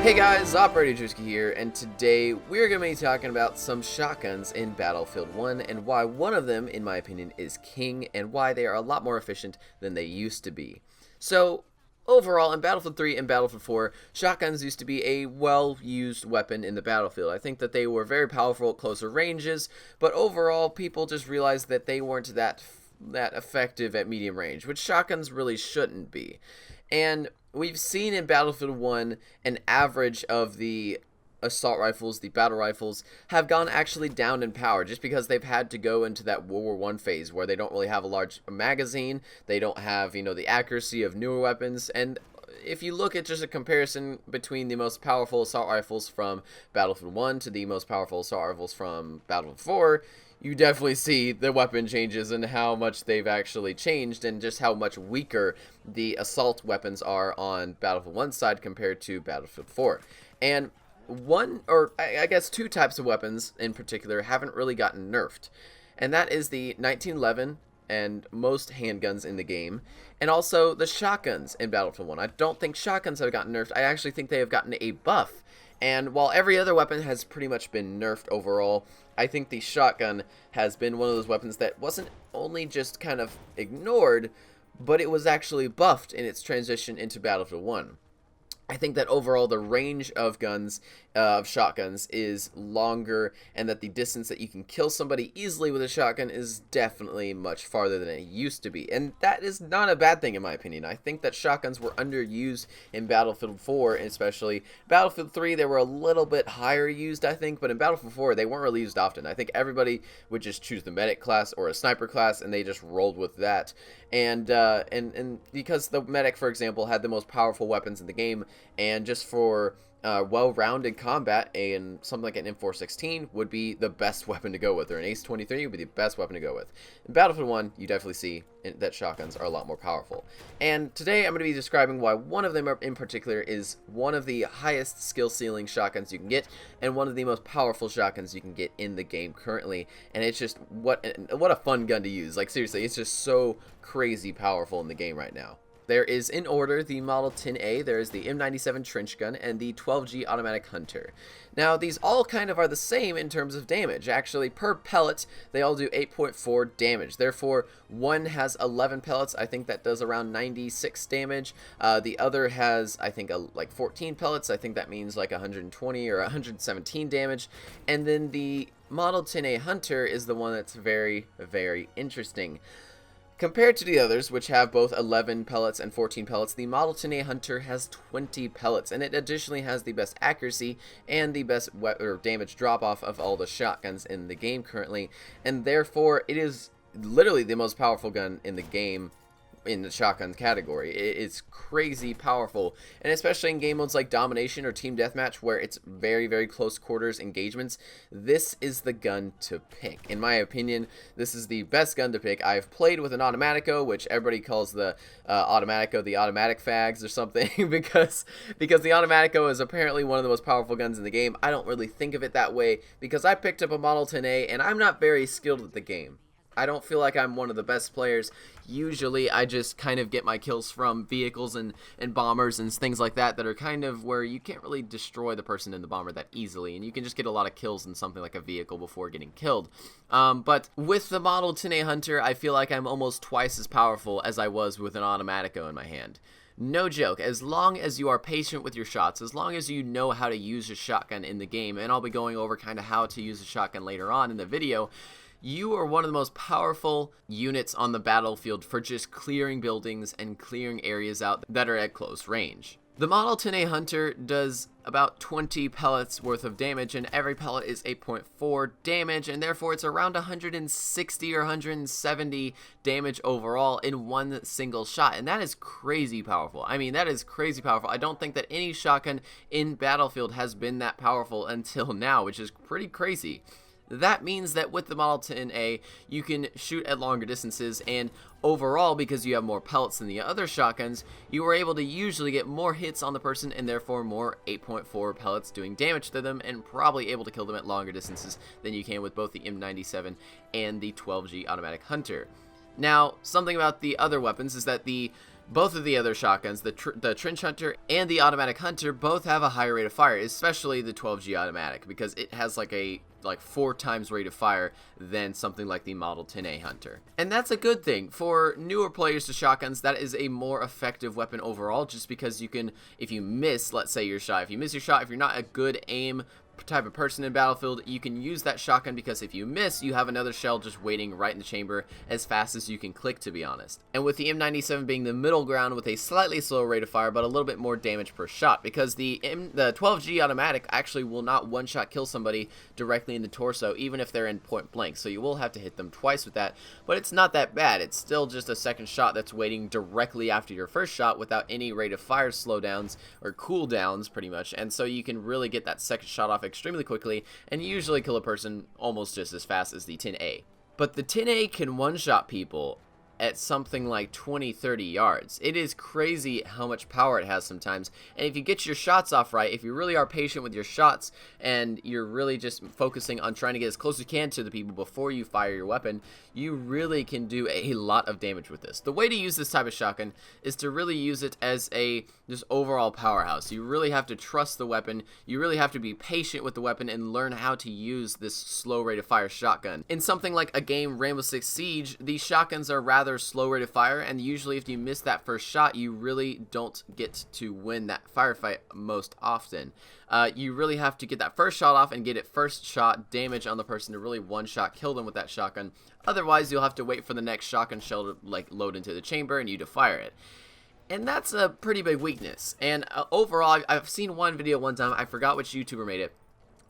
Hey guys, Operator Drewski here, and today we're going to be talking about some shotguns in Battlefield 1 and why one of them, in my opinion, is king and why they are a lot more efficient than they used to be. So, overall, in Battlefield 3 and Battlefield 4, shotguns used to be a well-used weapon in the battlefield. I think that they were very powerful at closer ranges, but overall, people just realized that they weren't that effective at medium range, which shotguns really shouldn't be. And we've seen in Battlefield 1 an average of the assault rifles, the battle rifles, have gone actually down in power just because they've had to go into that World War I phase where they don't really have a large magazine, they don't have, the accuracy of newer weapons, and if you look at just a comparison between the most powerful assault rifles from Battlefield 1 to the most powerful assault rifles from Battlefield 4, you definitely see the weapon changes and how much they've actually changed and just how much weaker the assault weapons are on Battlefield 1 side compared to Battlefield 4. And I guess two types of weapons in particular haven't really gotten nerfed. And that is the 1911 and most handguns in the game, and also the shotguns in Battlefield 1. I don't think shotguns have gotten nerfed. I actually think they have gotten a buff. And while every other weapon has pretty much been nerfed overall, I think the shotgun has been one of those weapons that wasn't only just kind of ignored, but it was actually buffed in its transition into Battlefield 1. I think that overall the range of guns, of shotguns, is longer, and that the distance that you can kill somebody easily with a shotgun is definitely much farther than it used to be. And that is not a bad thing in my opinion. I think that shotguns were underused in Battlefield 4, and especially Battlefield 3 they were a little bit higher used, I think, but in Battlefield 4 they weren't really used often. I think everybody would just choose the medic class or a sniper class, and they just rolled with that. And because the medic, for example, had the most powerful weapons in the game, and just for well-rounded combat, and something like an M416 would be the best weapon to go with, or an Ace-23 would be the best weapon to go with. In Battlefield 1, you definitely see that shotguns are a lot more powerful. And today I'm going to be describing why one of them in particular is one of the highest skill ceiling shotguns you can get, and one of the most powerful shotguns you can get in the game currently. And it's just, what a fun gun to use. Like, seriously, it's just so crazy powerful in the game right now. There is, in order, the Model 10A, there is the M97 Trench Gun, and the 12G Automatic Hunter. Now, these all kind of are the same in terms of damage. Actually, per pellet, they all do 8.4 damage. Therefore, one has 11 pellets. I think that does around 96 damage. The other has, I think, like 14 pellets. I think that means like 120 or 117 damage. And then the Model 10A Hunter is the one that's very, very interesting. Compared to the others, which have both 11 pellets and 14 pellets, the Model 10A Hunter has 20 pellets, and it additionally has the best accuracy and the best damage drop-off of all the shotguns in the game currently, and therefore it is literally the most powerful gun in the game in the shotgun category. It's crazy powerful, and especially in game modes like Domination or Team Deathmatch, where it's very, very close quarters engagements, this is the gun to pick. In my opinion, this is the best gun to pick. I've played with an Automatico, which everybody calls the Automatico the automatic fags or something, because the Automatico is apparently one of the most powerful guns in the game. I don't really think of it that way, because I picked up a Model 10A, and I'm not very skilled at the game. I don't feel like I'm one of the best players. Usually I just kind of get my kills from vehicles and bombers and things like that are kind of where you can't really destroy the person in the bomber that easily, and you can just get a lot of kills in something like a vehicle before getting killed. But with the Model 10A Hunter, I feel like I'm almost twice as powerful as I was with an Automatico in my hand. No joke, as long as you are patient with your shots, as long as you know how to use a shotgun in the game, and I'll be going over kind of how to use a shotgun later on in the video, you are one of the most powerful units on the battlefield for just clearing buildings and clearing areas out that are at close range. The Model 10A Hunter does about 20 pellets worth of damage, and every pellet is 8.4 damage, and therefore it's around 160 or 170 damage overall in one single shot, and that is crazy powerful. I mean, that is crazy powerful. I don't think that any shotgun in Battlefield has been that powerful until now, which is pretty crazy. That means that with the Model 10A, you can shoot at longer distances, and overall, because you have more pellets than the other shotguns, you are able to usually get more hits on the person, and therefore more 8.4 pellets doing damage to them, and probably able to kill them at longer distances than you can with both the M97 and the 12G Automatic Hunter. Now, something about the other weapons is that the Both of the other shotguns, the Trench Hunter and the Automatic Hunter, both have a higher rate of fire, especially the 12G Automatic, because it has like 4 times rate of fire than something like the Model 10A Hunter. And that's a good thing. For newer players to shotguns, that is a more effective weapon overall, just because you can, if you miss, let's say your shot, if you miss your shot, if you're not a good aim type of person in Battlefield, you can use that shotgun, because if you miss, you have another shell just waiting right in the chamber as fast as you can click, to be honest. And with the M97 being the middle ground with a slightly slower rate of fire but a little bit more damage per shot, because the 12G automatic actually will not one-shot kill somebody directly in the torso even if they're in point blank, so you will have to hit them twice with that, but it's not that bad. It's still just a second shot that's waiting directly after your first shot without any rate of fire slowdowns or cooldowns pretty much, and so you can really get that second shot off extremely quickly and usually kill a person almost just as fast as the 10A. But the 10A can one-shot people at something like 20-30 yards. It is crazy how much power it has sometimes, and if you get your shots off right, if you really are patient with your shots and you're really just focusing on trying to get as close as you can to the people before you fire your weapon, you really can do a lot of damage with this. The way to use this type of shotgun is to really use it as a just overall powerhouse. You really have to trust the weapon, you really have to be patient with the weapon and learn how to use this slow rate of fire shotgun. In something like a game Rainbow Six Siege, these shotguns are rather slow rate of fire, and usually if you miss that first shot, you really don't get to win that firefight most often. You really have to get that first shot off and get it first shot damage on the person to really one-shot kill them with that shotgun. Otherwise, you'll have to wait for the next shotgun shell to load into the chamber and you to fire it. And that's a pretty big weakness. And overall, I've seen one video one time, I forgot which YouTuber made it,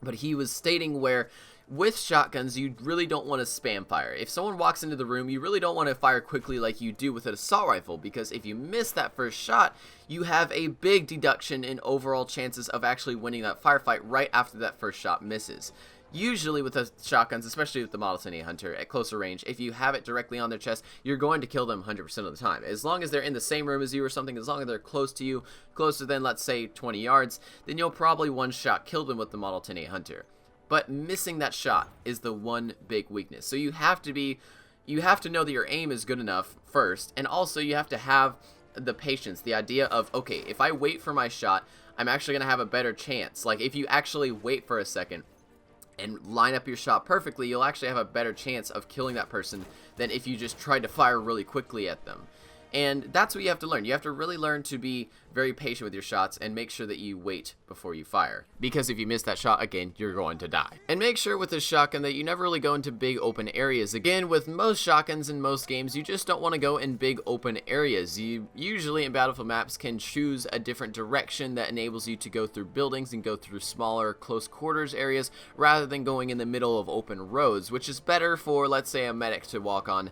but he was stating where with shotguns, you really don't want to spam fire. If someone walks into the room, you really don't want to fire quickly like you do with an assault rifle, because if you miss that first shot, you have a big deduction in overall chances of actually winning that firefight right after that first shot misses. Usually with the shotguns, especially with the Model 10A Hunter, at closer range, if you have it directly on their chest, you're going to kill them 100% of the time. As long as they're in the same room as you or something, as long as they're close to you, closer than, let's say, 20 yards, then you'll probably one-shot kill them with the Model 10A Hunter. But missing that shot is the one big weakness. So you have to know that your aim is good enough first, and also you have to have the patience, the idea of, okay, if I wait for my shot, I'm actually going to have a better chance. Like, if you actually wait for a second and line up your shot perfectly, you'll actually have a better chance of killing that person than if you just tried to fire really quickly at them. And that's what you have to learn. You have to really learn to be very patient with your shots and make sure that you wait before you fire. Because if you miss that shot, again, you're going to die. And make sure with this shotgun that you never really go into big open areas. Again, with most shotguns in most games, you just don't want to go in big open areas. You usually in Battlefield maps can choose a different direction that enables you to go through buildings and go through smaller close quarters areas rather than going in the middle of open roads, which is better for, let's say, a medic to walk on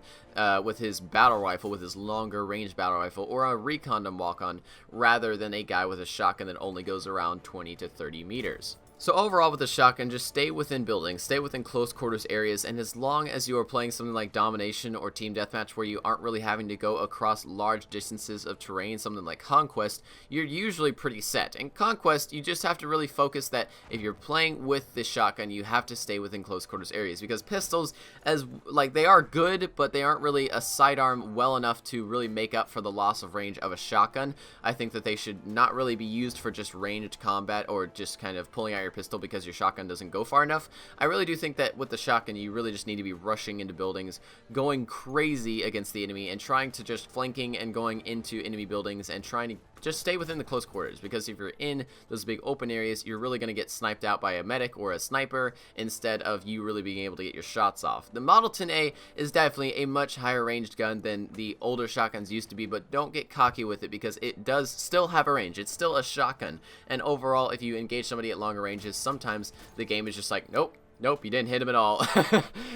with his battle rifle, with his longer range battle rifle, or a recon to walk on, rather than a guy with a shotgun that only goes around 20 to 30 meters. So overall with the shotgun, just stay within buildings, stay within close quarters areas, and as long as you are playing something like Domination or Team Deathmatch where you aren't really having to go across large distances of terrain, something like Conquest, you're usually pretty set. In Conquest, you just have to really focus that if you're playing with this shotgun, you have to stay within close quarters areas, because pistols, they are good, but they aren't really a sidearm well enough to really make up for the loss of range of a shotgun. I think that they should not really be used for just ranged combat or just kind of pulling out your pistol because your shotgun doesn't go far enough. I really do think that with the shotgun, you really just need to be rushing into buildings, going crazy against the enemy, and trying to just flanking and going into enemy buildings and trying to just stay within the close quarters, because if you're in those big open areas, you're really going to get sniped out by a medic or a sniper instead of you really being able to get your shots off. The Model 10A is definitely a much higher ranged gun than the older shotguns used to be, but don't get cocky with it because it does still have a range. It's still a shotgun, and overall, if you engage somebody at longer ranges, sometimes the game is just like, nope, you didn't hit him at all.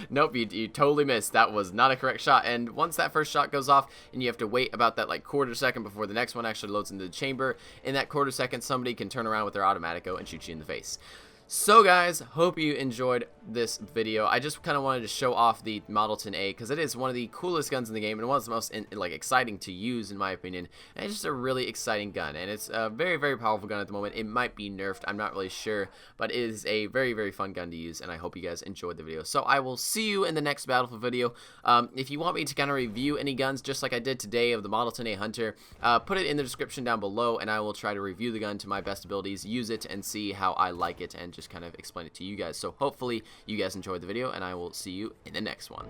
Nope, you totally missed. That was not a correct shot. And once that first shot goes off, and you have to wait about that quarter second before the next one actually loads into the chamber, in that quarter second, somebody can turn around with their automatico and shoot you in the face. So guys, hope you enjoyed this video. I just kind of wanted to show off the Model 10A because it is one of the coolest guns in the game and one of the most exciting to use in my opinion. And it's just a really exciting gun, and it's a very, very powerful gun at the moment. It might be nerfed, I'm not really sure, but it is a very, very fun gun to use, and I hope you guys enjoyed the video. So I will see you in the next Battlefield video. If you want me to kind of review any guns just like I did today of the Model 10A Hunter, put it in the description down below, and I will try to review the gun to my best abilities, use it, and see how I like it, and just kind of explain it to you guys. So hopefully you guys enjoyed the video, and I will see you in the next one.